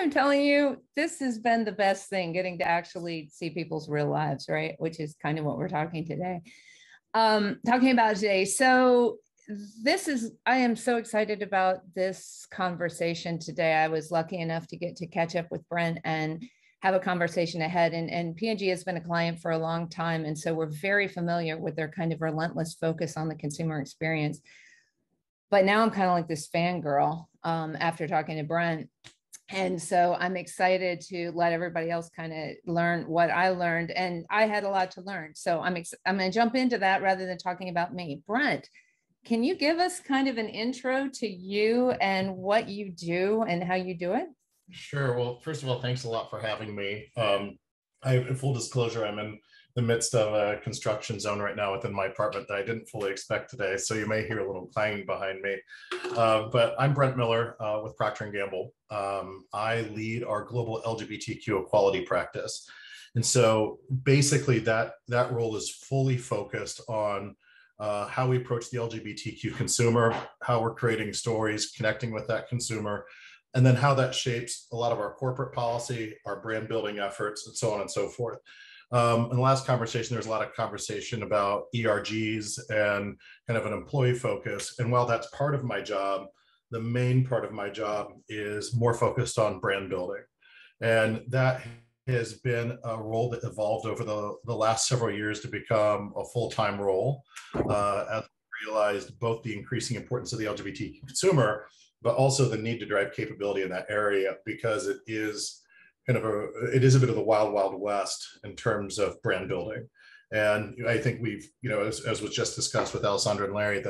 am telling you, this has been the best thing, getting to actually see people's real lives, right? Which is kind of what we're talking about today. So I am so excited about this conversation today. I was lucky enough to get to catch up with Brent and have a conversation ahead. And P&G has been a client for a long time. And so we're very familiar with their kind of relentless focus on the consumer experience. But now I'm kind of like this fangirl after talking to Brent. And so I'm excited to let everybody else kind of learn what I learned. And I had a lot to learn. So I'm going to jump into that rather than talking about me. Brent, can you give us kind of an intro to you and what you do and how you do it? Sure. Well, first of all, thanks a lot for having me. Full disclosure, I'm in the midst of a construction zone right now within my apartment that I didn't fully expect today. So you may hear a little clanging behind me. But I'm Brent Miller with Procter & Gamble. I lead our global LGBTQ equality practice. And so basically that role is fully focused on how we approach the LGBTQ consumer, how we're creating stories, connecting with that consumer, and then how that shapes a lot of our corporate policy, our brand building efforts, and so on and so forth. In the last conversation, there was a lot of conversation about ERGs and kind of an employee focus. And while that's part of my job, the main part of my job is more focused on brand building. And that has been a role that evolved over the last several years to become a full-time role, as we realized both the increasing importance of the LGBT consumer, but also the need to drive capability in that area, because it is a bit of the wild, wild west in terms of brand building. And I think we've, as was just discussed with Alessandra and Larry,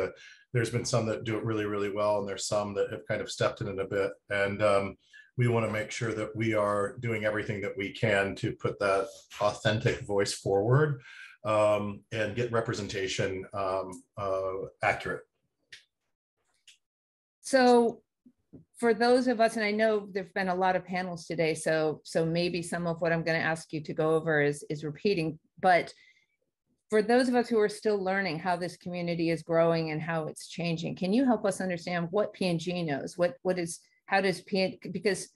there's been some that do it really, really well, and there's some that have kind of stepped in it a bit. And we want to make sure that we are doing everything that we can to put that authentic voice forward and get representation accurate. So for those of us, and I know there've been a lot of panels today, so maybe some of what I'm going to ask you to go over is repeating, but for those of us who are still learning how this community is growing and how it's changing, can you help us understand what P&G knows? How does P&G, because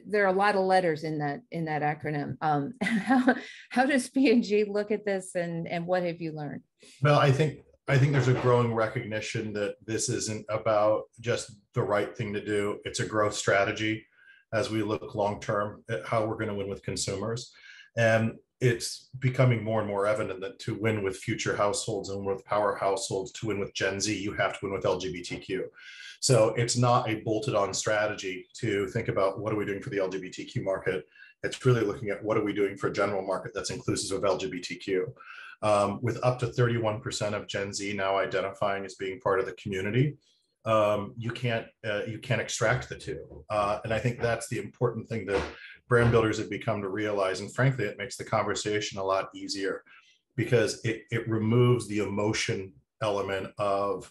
there are a lot of letters in that acronym. How does P&G look at this, and what have you learned? Well, I think there's a growing recognition that this isn't about just the right thing to do. It's a growth strategy as we look long-term at how we're going to win with consumers. And it's becoming more and more evident that to win with future households and with power households, to win with Gen Z, you have to win with LGBTQ. So it's not a bolted on strategy to think about what are we doing for the LGBTQ market. It's really looking at what are we doing for a general market that's inclusive of LGBTQ. With up to 31% of Gen Z now identifying as being part of the community, you can't extract the two. And I think that's the important thing that brand builders have become to realize. And frankly, it makes the conversation a lot easier, because it removes the emotion element of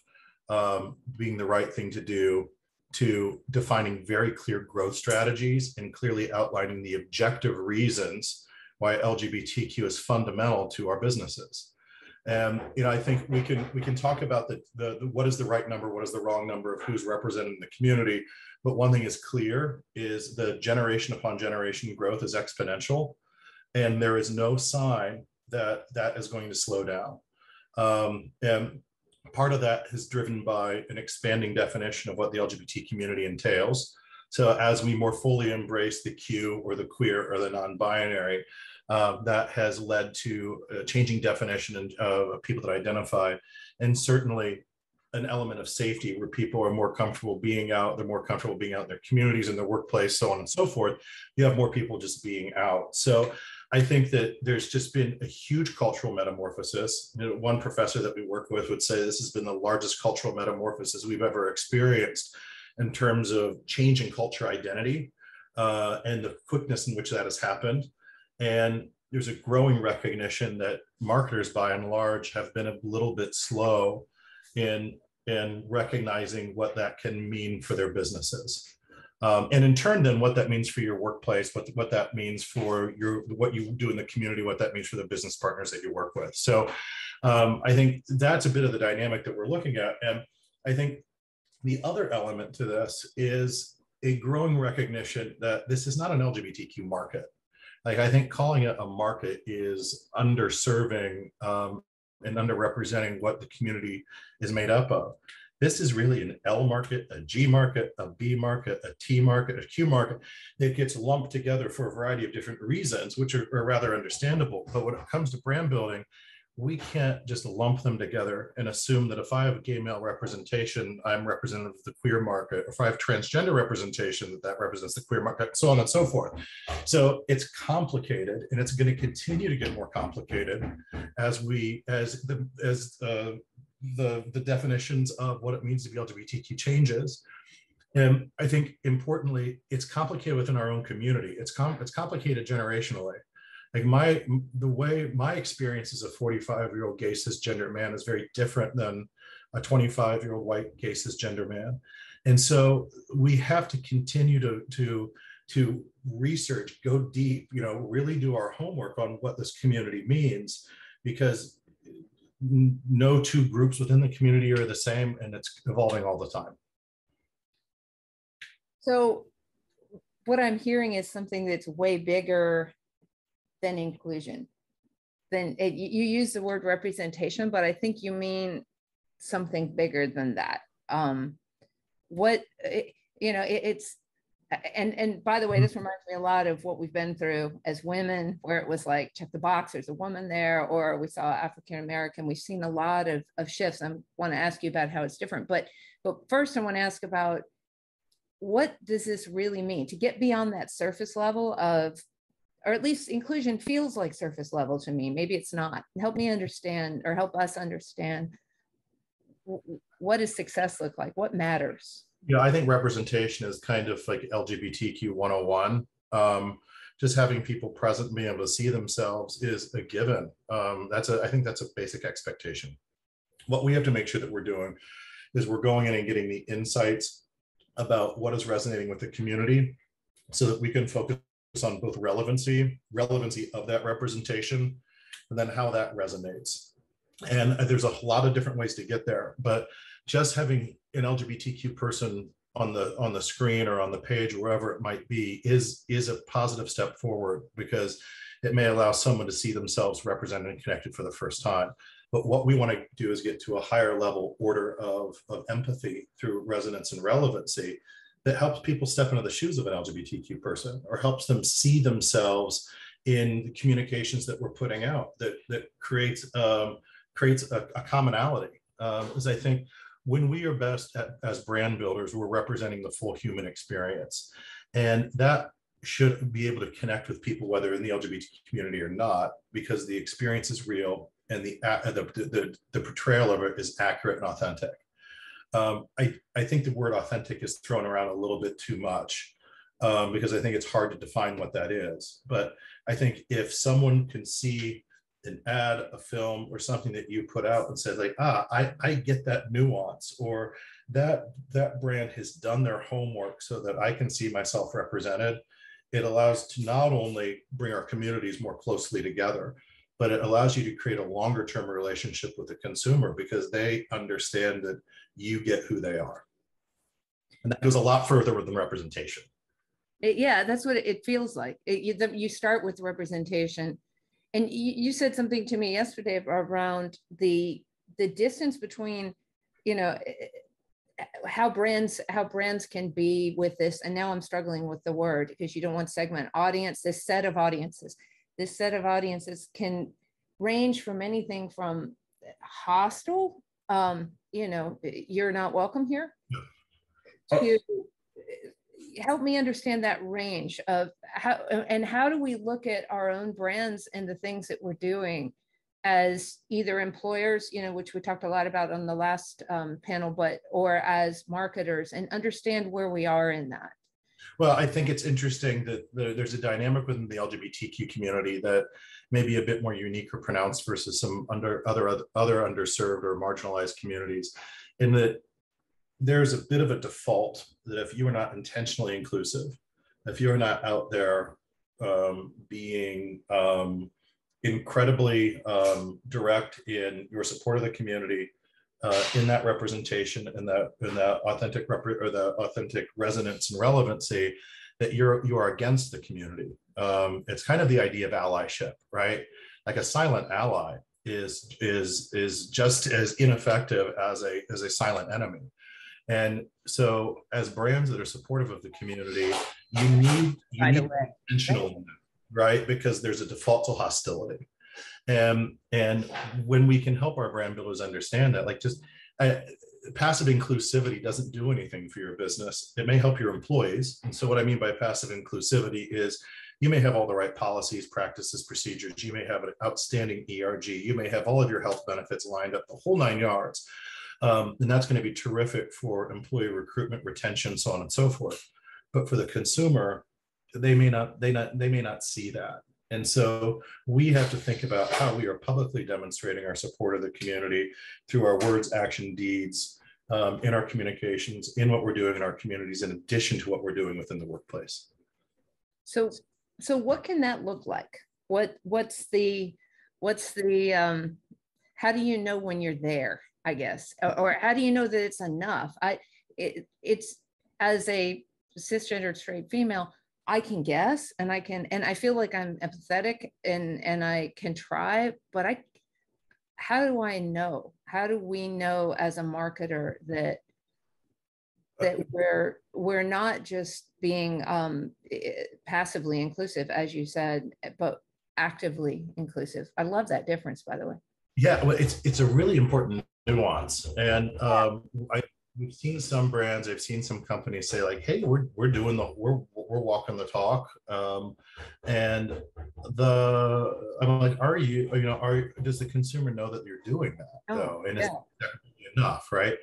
being the right thing to do, to defining very clear growth strategies and clearly outlining the objective reasons why LGBTQ is fundamental to our businesses. And I think we can talk about the what is the right number, what is the wrong number of who's represented in the community. But one thing is clear is the generation upon generation growth is exponential, and there is no sign that that is going to slow down. And part of that is driven by an expanding definition of what the LGBT community entails. So as we more fully embrace the Q or the queer or the non-binary, that has led to a changing definition of people that identify, and certainly an element of safety where people are more comfortable being out, they're more comfortable being out in their communities, in their workplace, so on and so forth. You have more people just being out. So I think that there's just been a huge cultural metamorphosis. One professor that we work with would say this has been the largest cultural metamorphosis we've ever experienced in terms of change in culture identity and the quickness in which that has happened. And there's a growing recognition that marketers, by and large, have been a little bit slow in recognizing what that can mean for their businesses. And in turn, then, what that means for your workplace, what that means for what you do in the community, what that means for the business partners that you work with. So I think that's a bit of the dynamic that we're looking at. And I think the other element to this is a growing recognition that this is not an LGBTQ market. Like, I think calling it a market is underserving and underrepresenting what the community is made up of. This is really an L market, a G market, a B market, a T market, a Q market. It gets lumped together for a variety of different reasons, which are rather understandable. But when it comes to brand building, we can't just lump them together and assume that if I have a gay male representation, I'm representative of the queer market. Or if I have transgender representation, that represents the queer market, so on and so forth. So it's complicated, and it's going to continue to get more complicated as the definitions of what it means to be LGBTQ changes. And I think importantly, it's complicated within our own community. It's complicated generationally. Like the way my experience as a 45-year-old gay cisgender man is very different than a 25-year-old white gay cisgender man. And so we have to continue to research, go deep, really do our homework on what this community means, because no two groups within the community are the same, and it's evolving all the time. So what I'm hearing is something that's way bigger than inclusion. You use the word representation, but I think you mean something bigger than that. And by the way, this reminds me a lot of what we've been through as women, where it was like, check the box, there's a woman there, or we saw African-American. We've seen a lot of shifts. I want to ask you about how it's different, but first I want to ask about, what does this really mean to get beyond that surface level of, or at least inclusion feels like surface level to me. Maybe it's not. Help me understand, or help us understand, what does success look like? What matters? I think representation is kind of like LGBTQ 101. Just having people present and being able to see themselves is a given. I think that's a basic expectation. What we have to make sure that we're doing is we're going in and getting the insights about what is resonating with the community, so that we can focus on both relevancy of that representation, and then how that resonates. And there's a lot of different ways to get there, but just having an LGBTQ person on the screen or on the page, or wherever it might be, is a positive step forward, because it may allow someone to see themselves represented and connected for the first time. But what we want to do is get to a higher level order of empathy through resonance and relevancy that helps people step into the shoes of an LGBTQ person, or helps them see themselves in the communications that we're putting out, that creates a commonality. Because I think when we are best as brand builders, we're representing the full human experience. And that should be able to connect with people, whether in the LGBT community or not, because the experience is real and the portrayal of it is accurate and authentic. I think the word authentic is thrown around a little bit too much, because I think it's hard to define what that is. But I think if someone can see an ad, a film, or something that you put out and said like, I get that nuance, or that brand has done their homework so that I can see myself represented, it allows to not only bring our communities more closely together, but it allows you to create a longer term relationship with the consumer, because they understand that you get who they are. And that goes a lot further with the representation. Yeah, that's what it feels like. You start with representation. And you said something to me yesterday around the distance between, how brands can be with this. And now I'm struggling with the word, because you don't want segment audience, this set of audiences can range from anything from hostile, you're not welcome here, to help me understand that range of how do we look at our own brands and the things that we're doing as either employers, which we talked a lot about on the last panel, or as marketers, and understand where we are in that. Well, I think it's interesting that there's a dynamic within the LGBTQ community that may be a bit more unique or pronounced versus some other underserved or marginalized communities, in that there's a bit of a default that if you are not intentionally inclusive, if you're not out there being incredibly direct in your support of the community, in that representation and the authentic resonance and relevancy, that you are against the community. It's kind of the idea of allyship, right? Like a silent ally is just as ineffective as a silent enemy. And so as brands that are supportive of the community, you need intentional, right? Because there's a default to hostility. And when we can help our brand builders understand that, like just passive inclusivity doesn't do anything for your business. It may help your employees. And so what I mean by passive inclusivity is you may have all the right policies, practices, procedures. You may have an outstanding ERG. You may have all of your health benefits lined up, the whole 9 yards. And that's going to be terrific for employee recruitment, retention, so on and so forth. But for the consumer, they may not see that. And so we have to think about how we are publicly demonstrating our support of the community through our words, action, deeds, in our communications, in what we're doing in our communities, in addition to what we're doing within the workplace. So what can that look like? What's the how do you know when you're there, I guess, or how do you know that it's enough? It's as a cisgender straight female, I can guess and I feel like I'm empathetic and I can try, but how do I know? How do we know as a marketer that we're not just being passively inclusive, as you said, but actively inclusive? I love that difference, by the way. Yeah, well, it's a really important nuance, and we've seen some brands, I've seen some companies say like, "Hey, we're walking the talk," and I'm like, does the consumer know that you're doing that though? And is that enough, right?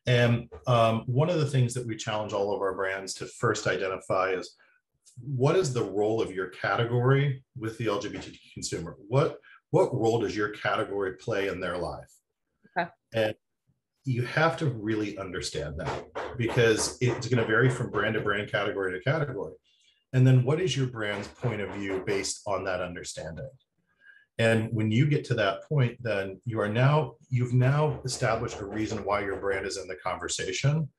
And one of the things that we challenge all of our brands to first identify is, what is the role of your category with the LGBTQ consumer? What role does your category play in their life? Okay. And you have to really understand that, because it's going to vary from brand to brand, category to category. And then what is your brand's point of view based on that understanding? And when you get to that point, then you've now established a reason why your brand is in the conversation,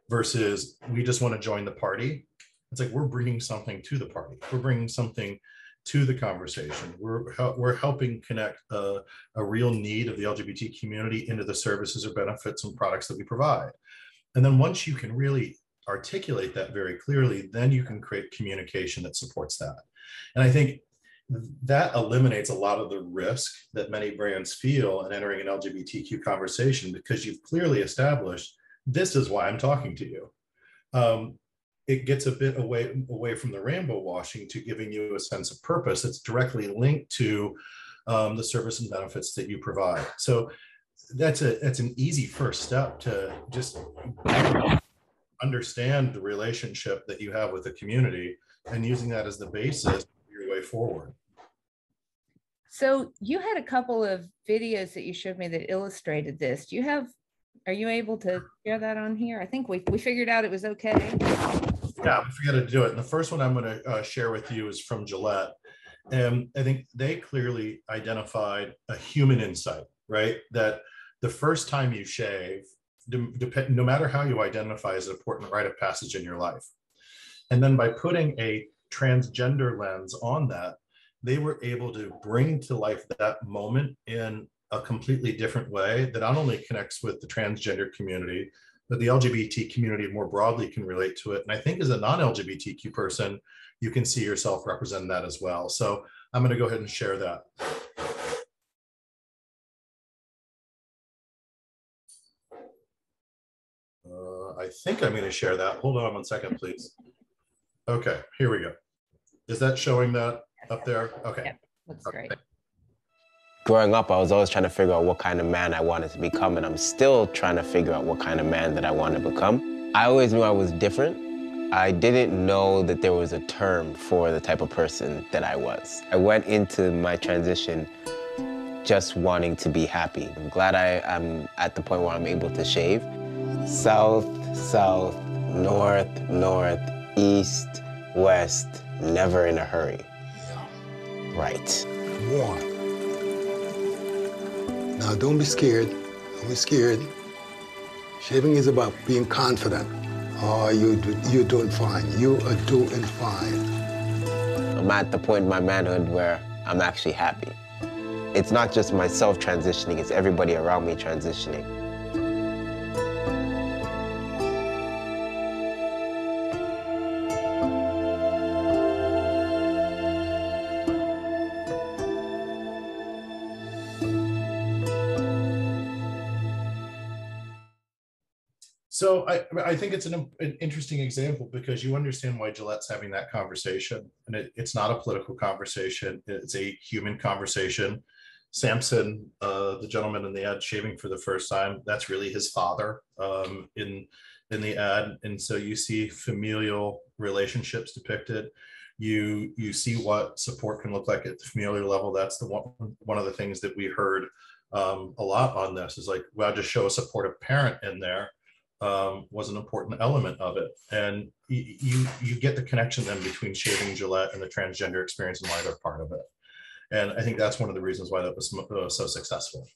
versus we just want to join the party. It's like, we're bringing something to the party. We're bringing something to the conversation. We're helping connect a real need of the LGBT community into the services or benefits and products that we provide. And then once you can really articulate that very clearly, then you can create communication that supports that. And I think that eliminates a lot of the risk that many brands feel in entering an LGBTQ conversation, because you've clearly established, this is why I'm talking to you. It gets a bit away from the rainbow washing to giving you a sense of purpose that's directly linked to the service and benefits that you provide. So that's an easy first step to just understand the relationship that you have with the community and using that as the basis of your way forward. So you had a couple of videos that you showed me that illustrated this. Are you able to share that on here? I think we figured out it was okay. Yeah, we forgot to do it. And the first one I'm going to share with you is from Gillette. And I think they clearly identified a human insight, right? That the first time you shave, no matter how you identify, is an important rite of passage in your life. And then by putting a transgender lens on that, they were able to bring to life that moment in a completely different way that not only connects with the transgender community, but the LGBT community more broadly can relate to it. And I think as a non-LGBTQ person, you can see yourself representing that as well. So I'm going to go ahead and share that. I think I'm going to share that. Hold on 1 second, please. Okay, here we go. Is that showing that up there? Okay. Yeah, that's great. Growing up, I was always trying to figure out what kind of man I wanted to become, and I'm still trying to figure out what kind of man that I want to become. I always knew I was different. I didn't know that there was a term for the type of person that I was. I went into my transition just wanting to be happy. I'm glad I'm at the point where I'm able to shave. South, south, north, north, east, west, never in a hurry. Right. One. Now don't be scared. Don't be scared. Shaving is about being confident. Oh, you're doing fine. You are doing fine. I'm at the point in my manhood where I'm actually happy. It's not just myself transitioning, it's everybody around me transitioning. So I think it's an interesting example because you understand why Gillette's having that conversation. And it's not a political conversation. It's a human conversation. Samson, the gentleman in the ad shaving for the first time, that's really his father in the ad. And so you see familial relationships depicted. You see what support can look like at the familial level. That's the one of the things that we heard a lot on this is like, well, just show a supportive parent in there. Was an important element of it. And you get the connection then between shaving Gillette and the transgender experience and why they're part of it. And I think that's one of the reasons why that was so successful.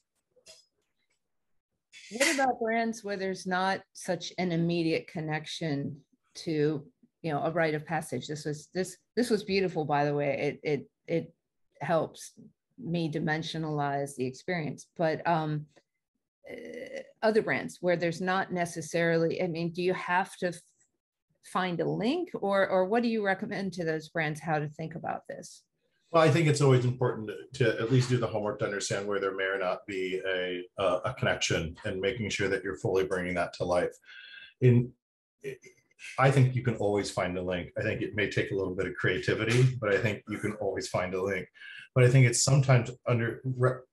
What about brands where there's not such an immediate connection to, you know, a rite of passage? This was beautiful, by the way. It helps me dimensionalize the experience, but other brands where there's not necessarily, I mean, do you have to find a link or what do you recommend to those brands how to think about this? Well, I think it's always important to at least do the homework to understand where there may or not be a connection and making sure that you're fully bringing that to life. I think you can always find a link. I think it may take a little bit of creativity, but I think you can always find a link. But I think it's sometimes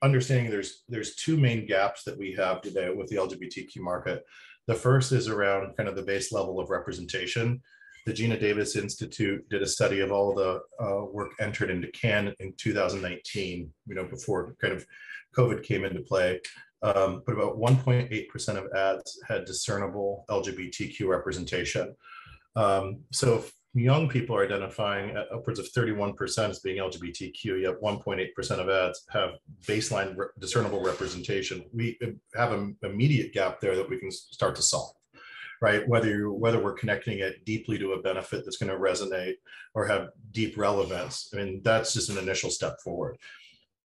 understanding there's two main gaps that we have today with the LGBTQ market. The first is around kind of the base level of representation. The Gina Davis Institute did a study of all the work entered into Cannes in 2019, you know, before kind of COVID came into play. But about 1.8% of ads had discernible LGBTQ representation. So if young people are identifying at upwards of 31% as being LGBTQ, yet 1.8% of ads have baseline discernible representation. We have an immediate gap there that we can start to solve, right? Whether we're connecting it deeply to a benefit that's going to resonate or have deep relevance. I mean, that's just an initial step forward.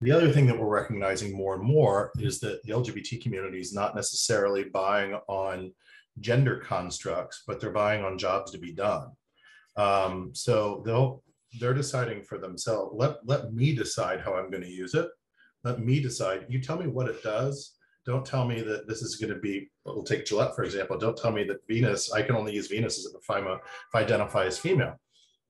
The other thing that we're recognizing more and more is that the LGBT community is not necessarily buying on gender constructs, but they're buying on jobs to be done. So they're deciding for themselves, let me decide how I'm going to use it. Let me decide. You tell me what it does. Don't tell me that this is going to be, we'll take Gillette, for example. Don't tell me that Venus, I can only use Venus if I identify as female.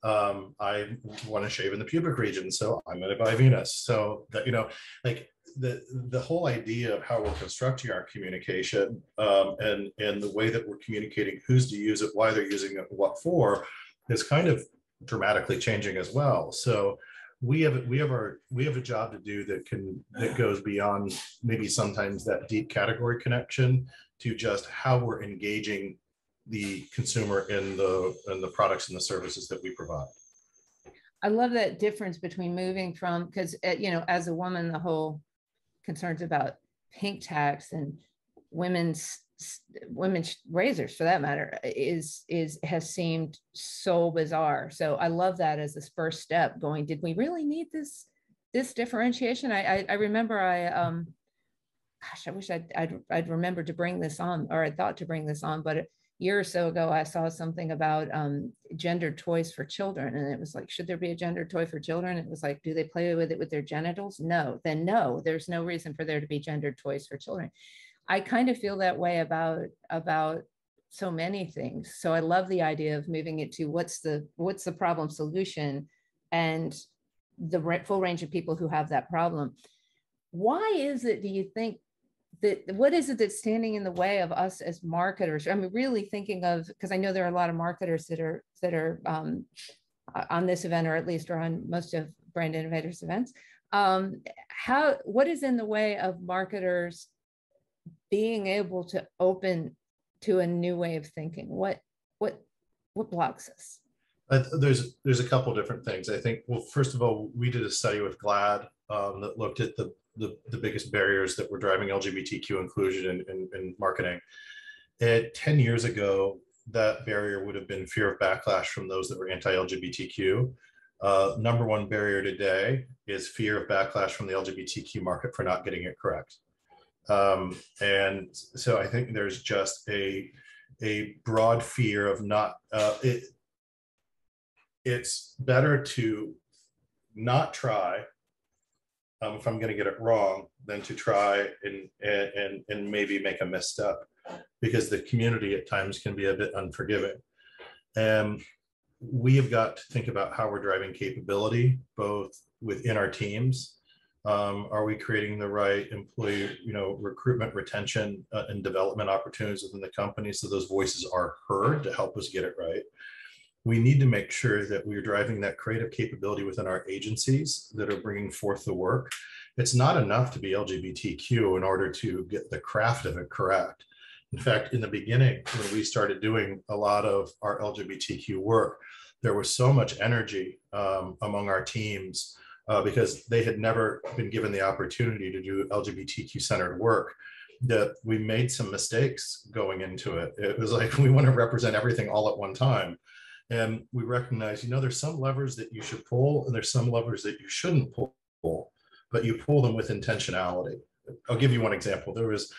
I want to shave in the pubic region, so I'm going to buy Venus. So that, you know, like the whole idea of how we're constructing our communication and the way that we're communicating who's to use it, why they're using it, what for, is kind of dramatically changing as well. So we have a job to do that goes beyond maybe sometimes that deep category connection to just how we're engaging the consumer in the products and the services that we provide. I love that difference between moving from, because you know, as a woman, the whole concerns about pink tax and women's razors, for that matter, has seemed so bizarre. So I love that as this first step. Going, did we really need this differentiation? I remember gosh, I wish I'd remembered to bring this on, or I thought to bring this on, but a year or so ago, I saw something about gendered toys for children. And it was like, should there be a gendered toy for children? It was like, do they play with it with their genitals? No, then no, there's no reason for there to be gendered toys for children. I kind of feel that way about so many things. So I love the idea of moving it to what's the problem solution and the full range of people who have that problem. Why is it, do you think, what is it that's standing in the way of us as marketers? I mean, really thinking of, because I know there are a lot of marketers that are on this event, or at least are on most of Brand Innovators events. What is in the way of marketers being able to open to a new way of thinking? What blocks us? There's a couple different things. I think, well, first of all, we did a study with GLAAD that looked at the biggest barriers that were driving LGBTQ inclusion in marketing. 10 years ago, that barrier would have been fear of backlash from those that were anti-LGBTQ. Number one barrier today is fear of backlash from the LGBTQ market for not getting it correct. And so I think there's just a broad fear of not, it's better to not try if I'm going to get it wrong than to try and maybe make a misstep, because the community at times can be a bit unforgiving. And we have got to think about how we're driving capability, both within our teams. Are we creating the right employee, recruitment, retention, and development opportunities within the company so those voices are heard to help us get it right? We need to make sure that we're driving that creative capability within our agencies that are bringing forth the work. It's not enough to be LGBTQ in order to get the craft of it correct. In fact, in the beginning, when we started doing a lot of our LGBTQ work, there was so much energy among our teams because they had never been given the opportunity to do LGBTQ centered work, that we made some mistakes going into it. It was like, we want to represent everything all at one time. And we recognize, there's some levers that you should pull and there's some levers that you shouldn't pull, but you pull them with intentionality. I'll give you one example. There's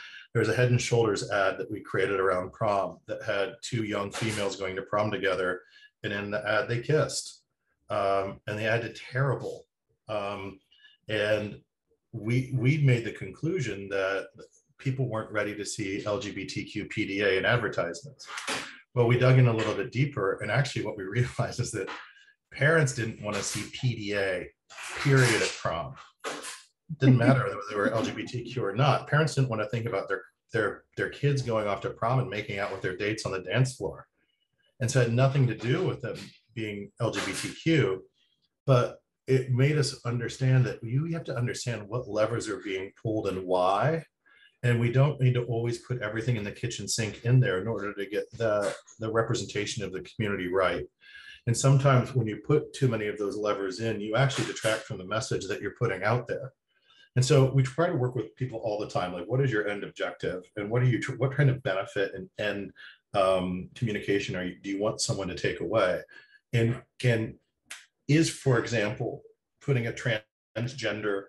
a Head and Shoulders ad that we created around prom that had two young females going to prom together. And in the ad, they kissed. And the ad did terrible. And we made the conclusion that people weren't ready to see LGBTQ PDA in advertisements. Well, we dug in a little bit deeper, and actually what we realized is that parents didn't want to see PDA, period, at prom. It didn't matter whether they were LGBTQ or not. Parents didn't want to think about their kids going off to prom and making out with their dates on the dance floor. And so it had nothing to do with them being LGBTQ, but it made us understand that you have to understand what levers are being pulled and why. And we don't need to always put everything in the kitchen sink in there in order to get the representation of the community right. And sometimes when you put too many of those levers in, you actually detract from the message that you're putting out there. And so we try to work with people all the time. Like, what is your end objective? And what kind of benefit and end communication do you want someone to take away? And is, for example, putting a transgender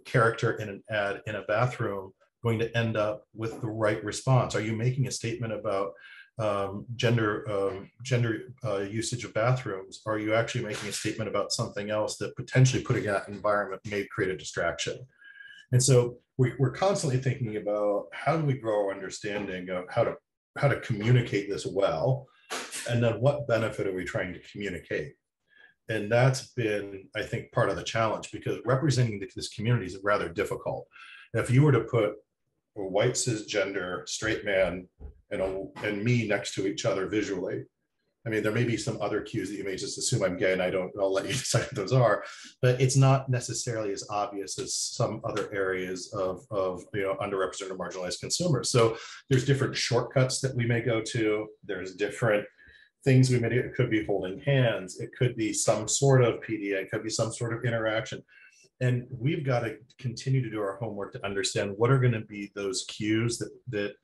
character in an ad in a bathroom going to end up with the right response? Are you making a statement about gender usage of bathrooms? Or are you actually making a statement about something else that potentially putting that environment may create a distraction? And so we're constantly thinking about how do we grow our understanding of how to communicate this well, and then what benefit are we trying to communicate? And that's been, I think, part of the challenge, because representing this community is rather difficult. If you were to put a white cisgender straight man and me next to each other visually, I mean, there may be some other cues that you may just assume I'm gay, and I'll let you decide what those are, but it's not necessarily as obvious as some other areas of underrepresented or marginalized consumers. So there's different shortcuts that we may go to. There's different things we may do. It could be holding hands. It could be some sort of PDA. It could be some sort of interaction. And we've got to continue to do our homework to understand what are going to be those cues that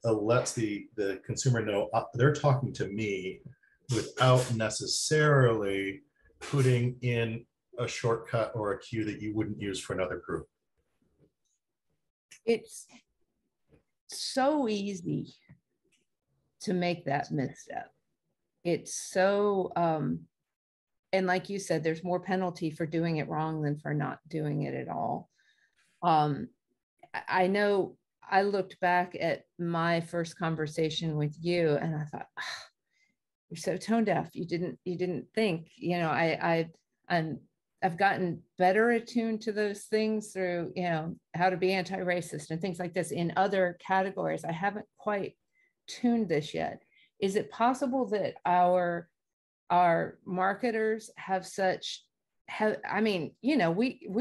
lets the consumer know they're talking to me without necessarily putting in a shortcut or a cue that you wouldn't use for another group. It's so easy to make that misstep. It's so, and like you said, there's more penalty for doing it wrong than for not doing it at all. I know I looked back at my first conversation with you and I thought, oh, you're so tone deaf. You didn't think, I've gotten better attuned to those things through, how to be anti-racist and things like this in other categories. I haven't quite tuned this yet. Is it possible that our marketers we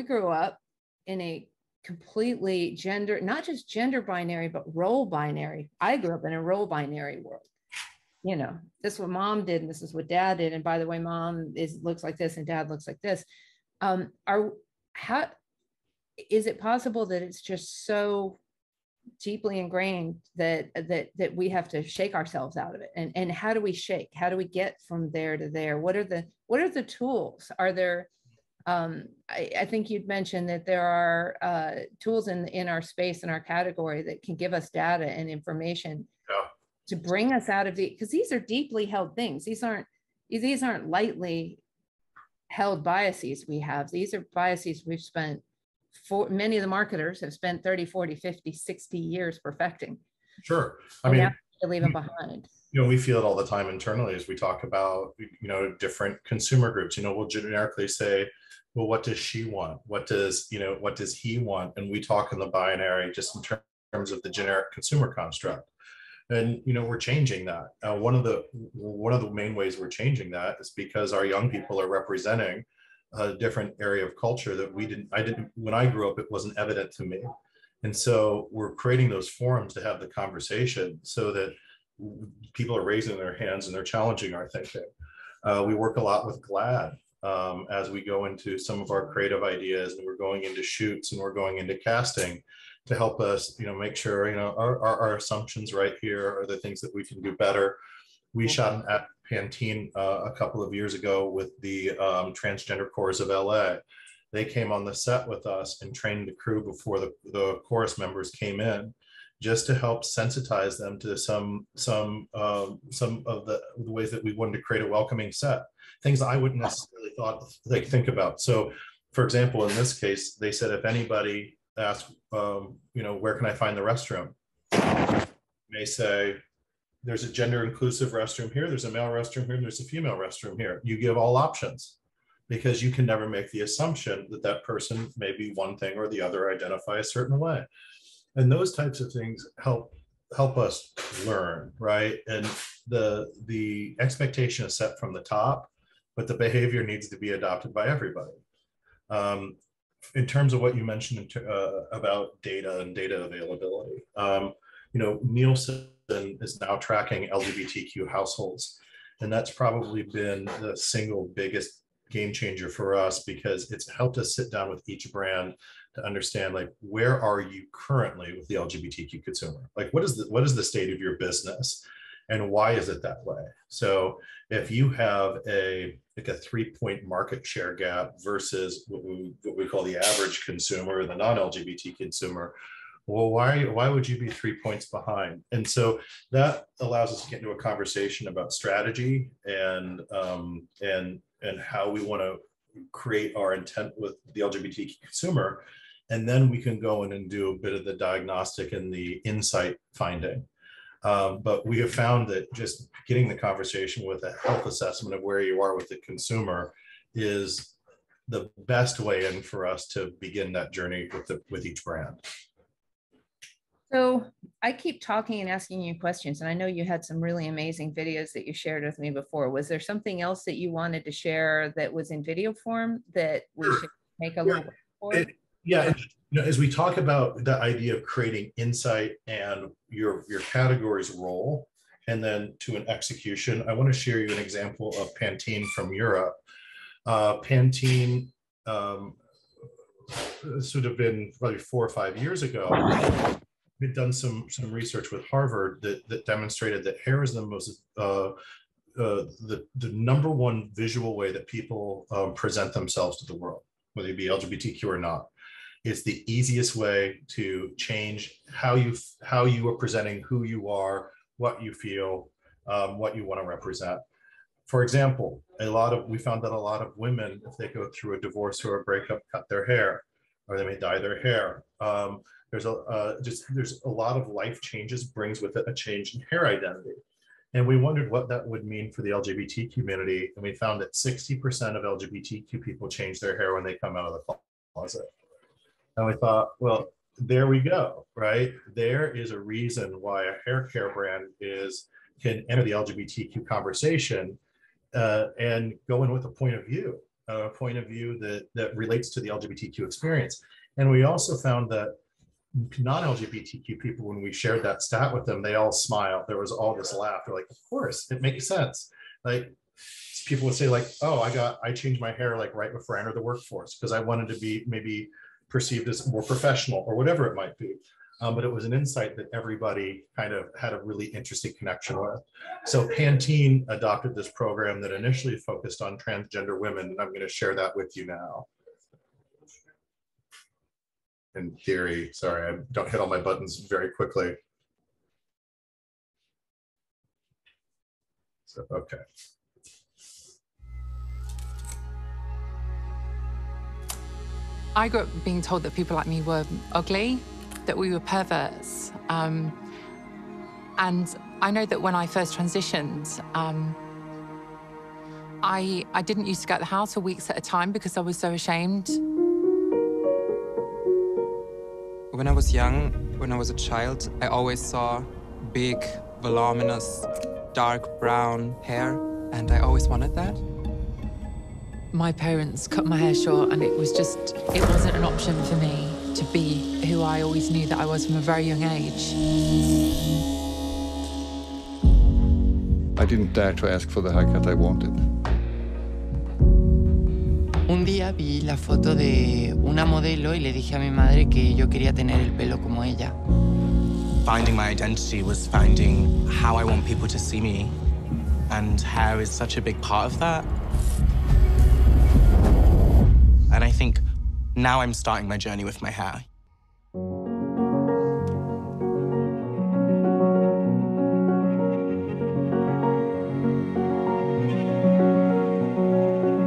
grew up in a completely not just gender binary, but role binary. I grew up in a role binary world. This is what mom did and this is what dad did. And by the way, mom looks like this and dad looks like this. How is it possible that it's just so deeply ingrained that we have to shake ourselves out of it. And how do we shake? How do we get from there to there? What are the tools? Are there, I think you'd mentioned that there are tools in our space, in our category, that can give us data and information to bring us out of because these are deeply held things. These aren't lightly held biases we have. These are biases we've spent, many of the marketers have spent 30, 40, 50, 60 years perfecting. Sure. I mean, to leave them behind. We feel it all the time internally as we talk about, different consumer groups. We'll generically say, well, what does she want? What does he want? And we talk in the binary just in terms of the generic consumer construct. And we're changing that. One of the main ways we're changing that is because our young people are representing a different area of culture that when I grew up, it wasn't evident to me. And so we're creating those forums to have the conversation so that people are raising their hands and they're challenging our thinking. We work a lot with GLAD as we go into some of our creative ideas, and we're going into shoots and we're going into casting to help us, make sure, our assumptions right here are the things that we can do better. We shot at Pantene a couple of years ago with the transgender chorus of LA. They came on the set with us and trained the crew before the chorus members came in, just to help sensitize them to some of the ways that we wanted to create a welcoming set. Things I wouldn't necessarily think about. So, for example, in this case, they said if anybody asks, where can I find the restroom? They say, there's a gender inclusive restroom here, there's a male restroom here, and there's a female restroom here. You give all options, because you can never make the assumption that that person may be one thing or the other, identify a certain way. And those types of things help us learn, right? And the expectation is set from the top, but the behavior needs to be adopted by everybody. In terms of what you mentioned about data and data availability, Nielsen is now tracking LGBTQ households, and that's probably been the single biggest game changer for us, because it's helped us sit down with each brand to understand, like, where are you currently with the LGBTQ consumer? Like, what is the state of your business, and why is it that way? So if you have a 3-point market share gap versus what we call the average consumer, or the non-LGBT consumer, well, why would you be 3 points behind? And so that allows us to get into a conversation about strategy and how we want to create our intent with the LGBTQ consumer. And then we can go in and do a bit of the diagnostic and the insight finding. But we have found that just getting the conversation with a health assessment of where you are with the consumer is the best way in for us to begin that journey with each brand. So I keep talking and asking you questions, and I know you had some really amazing videos that you shared with me before. Was there something else that you wanted to share that was in video form that we should make a little for? As we talk about the idea of creating insight and your category's role, and then to an execution, I want to share you an example of Pantene from Europe. Pantene, this would have been probably 4 or 5 years ago. We'd done some research with Harvard that demonstrated that hair is the most the number one visual way that people present themselves to the world, whether it be LGBTQ or not. It's the easiest way to change how you are presenting who you are, what you feel, what you want to represent. For example, we found that a lot of women, if they go through a divorce or a breakup, cut their hair, or they may dye their hair. There's a lot of life changes brings with it a change in hair identity. And we wondered what that would mean for the LGBT community. And we found that 60% of LGBTQ people change their hair when they come out of the closet. And we thought, well, there we go, right? There is a reason why a hair care brand can enter the LGBTQ conversation and go in with a point of view that relates to the LGBTQ experience. And we also found that non-LGBTQ people, when we shared that stat with them, they all smiled. There was all this laugh. They're like, of course, it makes sense. Like, people would say, like, oh, I changed my hair like right before I entered the workforce because I wanted to be maybe perceived as more professional or whatever it might be. but it was an insight that everybody kind of had a really interesting connection with. So Pantene adopted this program that initially focused on transgender women, and I'm going to share that with you now. In theory, sorry, I don't hit all my buttons very quickly. So, okay. I grew up being told that people like me were ugly, that we were perverts. And I know that when I first transitioned, I didn't used to go out the house for weeks at a time because I was so ashamed. When I was young, when I was a child, I always saw big, voluminous, dark brown hair, and I always wanted that. My parents cut my hair short, and it wasn't an option for me to be who I always knew that I was from a very young age. I didn't dare to ask for the haircut I wanted. Un día vi la foto de una modelo y le dije a mi madre que yo quería tener el pelo como ella. Finding my identity was finding how I want people to see me, and hair is such a big part of that. And I think now I'm starting my journey with my hair.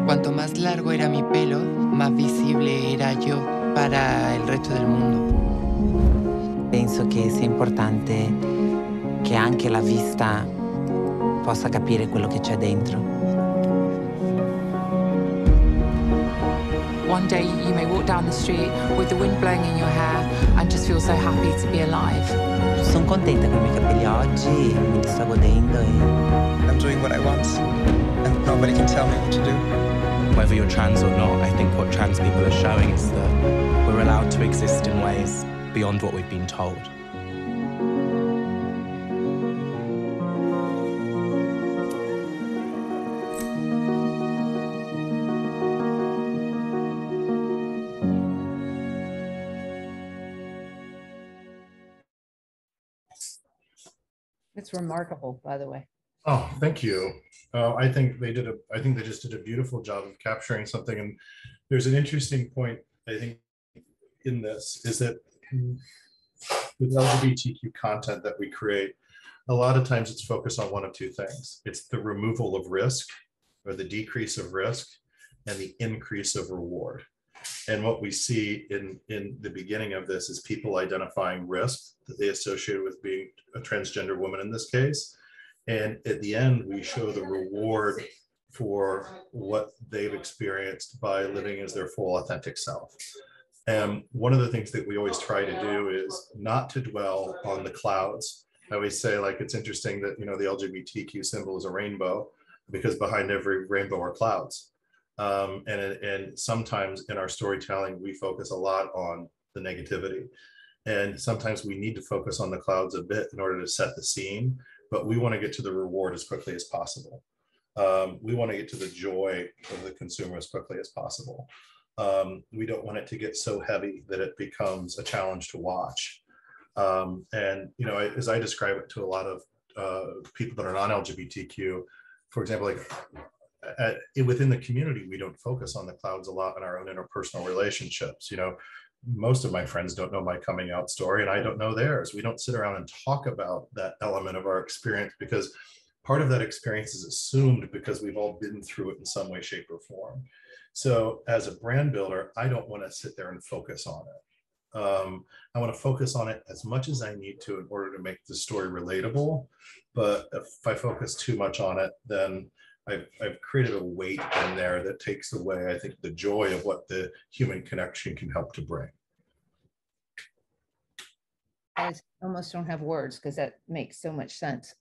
Cuanto más largo era mi pelo, más visible era yo para il resto del mondo. Penso che sia importante che anche la vista possa capire quello che c'è dentro. One day you may walk down the street with the wind blowing in your hair and just feel so happy to be alive. Sono contenta con i miei capelli oggi, me li sto godendo e... I'm doing what I want, and nobody can tell me what to do. Whether you're trans or not, I think what trans people are showing is that we're allowed to exist in ways beyond what we've been told. It's remarkable, by the way. Oh, thank you. I think they just did a beautiful job of capturing something. And there's an interesting point, I think, in this is that with LGBTQ content that we create, a lot of times it's focused on one of two things. It's the removal of risk, or the decrease of risk, and the increase of reward. And what we see in the beginning of this is people identifying risk that they associate with being a transgender woman in this case. And at the end, we show the reward for what they've experienced by living as their full authentic self. And one of the things that we always try to do is not to dwell on the clouds. I always say, like, it's interesting that, you know, the LGBTQ symbol is a rainbow because behind every rainbow are clouds. And sometimes in our storytelling, we focus a lot on the negativity. And sometimes we need to focus on the clouds a bit in order to set the scene, but we want to get to the reward as quickly as possible. We want to get to the joy of the consumer as quickly as possible. We don't want it to get so heavy that it becomes a challenge to watch. And, you know, as I describe it to a lot of people that are non-LGBTQ, for example, like within the community, we don't focus on the clouds a lot in our own interpersonal relationships. You know, most of my friends don't know my coming out story, and I don't know theirs. We don't sit around and talk about that element of our experience because part of that experience is assumed because we've all been through it in some way, shape, or form. So as a brand builder, I don't want to sit there and focus on it. I want to focus on it as much as I need to in order to make the story relatable. But if I focus too much on it, then I've created a weight in there that takes away, I think, the joy of what the human connection can help to bring. I almost don't have words because that makes so much sense.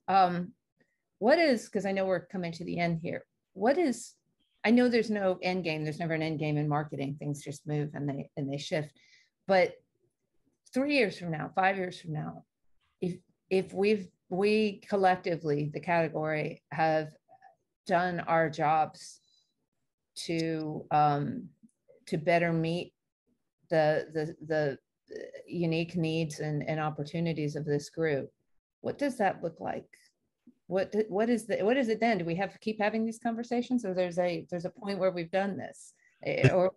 What is, because I know we're coming to the end here, what is, I know there's no end game, there's never an end game in marketing, things just move and they shift, but 3 years from now, 5 years from now, if we collectively, the category, have done our jobs to better meet the unique needs and opportunities of this group. What does that look like? What is it then? Do we have to keep having these conversations, or there's a point where we've done this, or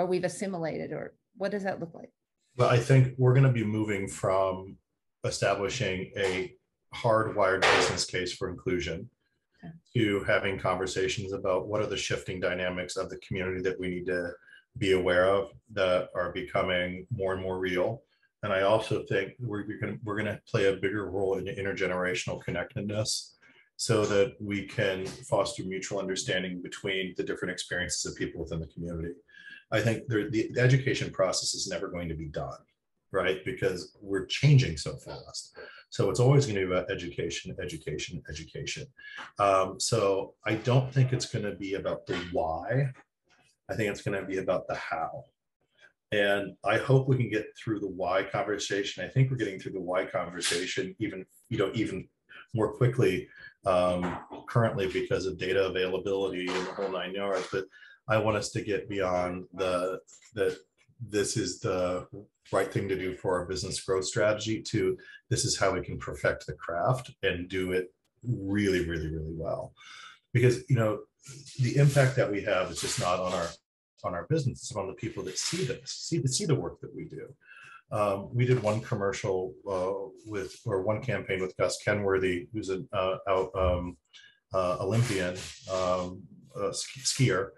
we've assimilated, or what does that look like? Well, I think we're going to be moving from establishing a hardwired business case for inclusion to having conversations about what are the shifting dynamics of the community that we need to be aware of that are becoming more and more real. And I also think we're going to play a bigger role in intergenerational connectedness so that we can foster mutual understanding between the different experiences of people within the community. I think the education process is never going to be done, right? Because we're changing so fast. So it's always going to be about education, education, education. So I don't think it's going to be about the why. I think it's going to be about the how. And I hope we can get through the why conversation. I think we're getting through the why conversation even more quickly currently because of data availability and the whole 9 yards. But I want us to get beyond that this is the right thing to do for our business growth strategy to this is how we can perfect the craft and do it really, really, really well. Because, the impact that we have is just not on our business, it's on the people that see this, see the work that we do. We did one commercial one campaign with Gus Kenworthy, who's an Olympian skier.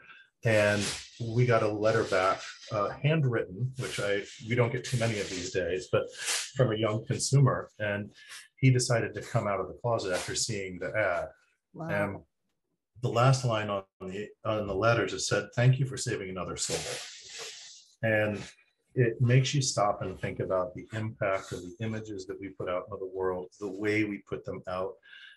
And we got a letter back, handwritten, which we don't get too many of these days, but from a young consumer. And he decided to come out of the closet after seeing the ad. Wow. And the last line on the letter just said, "Thank you for saving another soul." And it makes you stop and think about the impact of the images that we put out into the world, the way we put them out,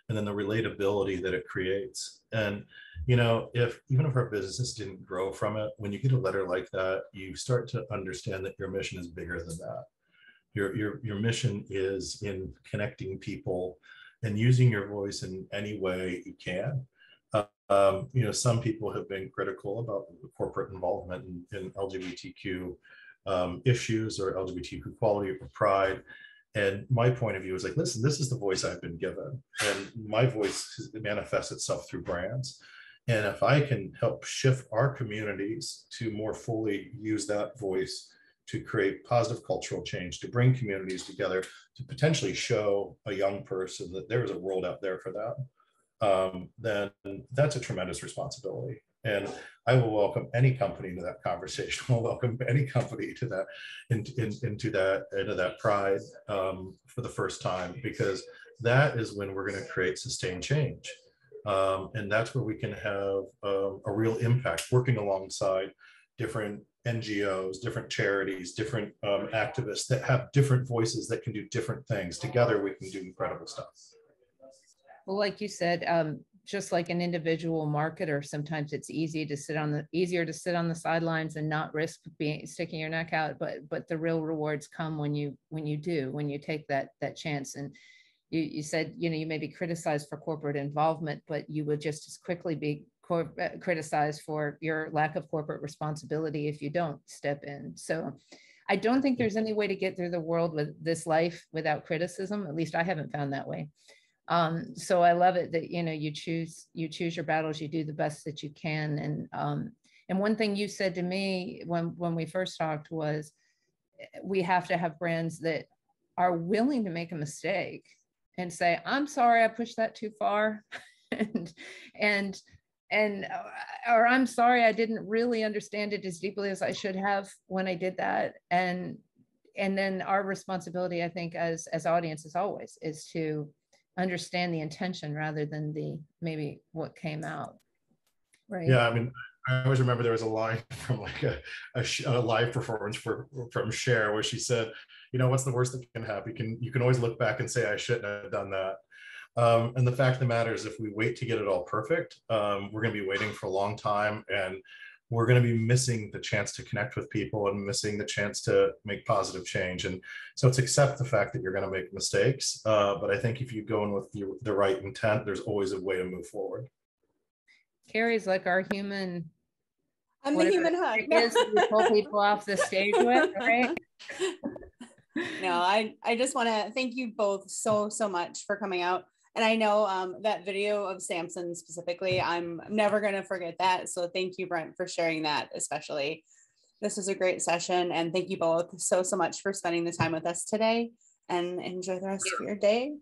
and then the relatability that it creates. And, even if our business didn't grow from it, when you get a letter like that, you start to understand that your mission is bigger than that. Your mission is in connecting people and using your voice in any way you can. Some people have been critical about corporate involvement in LGBTQ issues or LGBTQ equality or pride. And my point of view is like, listen, this is the voice I've been given, and my voice manifests itself through brands. And if I can help shift our communities to more fully use that voice to create positive cultural change, to bring communities together, to potentially show a young person that there is a world out there for them, then that's a tremendous responsibility. And I will welcome any company to that conversation. I'll welcome any company to that, into that pride for the first time, because that is when we're going to create sustained change. And that's where we can have a real impact, working alongside different NGOs, different charities, different activists that have different voices that can do different things. Together, we can do incredible stuff. Well, like you said, just like an individual marketer, sometimes it's easier to sit on the sidelines and not risk sticking your neck out. But the real rewards come when you take that chance. And you said, you may be criticized for corporate involvement, but you would just as quickly be criticized for your lack of corporate responsibility if you don't step in. So I don't think there's any way to get through the world with this life without criticism. At least I haven't found that way. So I love it that, you choose your battles, you do the best that you can. And one thing you said to me when we first talked was, we have to have brands that are willing to make a mistake and say, I'm sorry, I pushed that too far. or I'm sorry, I didn't really understand it as deeply as I should have when I did that. And then our responsibility, I think, as audiences always, is to understand the intention rather than maybe what came out. Right. Yeah, I mean, I always remember there was a line from like a live performance from Cher where she said, what's the worst that can happen? You can always look back and say, I shouldn't have done that. And the fact of the matter is, if we wait to get it all perfect, we're going to be waiting for a long time, and we're going to be missing the chance to connect with people and missing the chance to make positive change. And so it's accept the fact that you're going to make mistakes. But I think if you go in with the right intent, there's always a way to move forward. Carrie's like our human. I'm the human hug. We pull people off the stage with, right? No, I just want to thank you both so much for coming out. And I know that video of Samson specifically, I'm never going to forget that. So thank you, Brent, for sharing that, especially. This was a great session. And thank you both so much for spending the time with us today, and enjoy the rest of your day.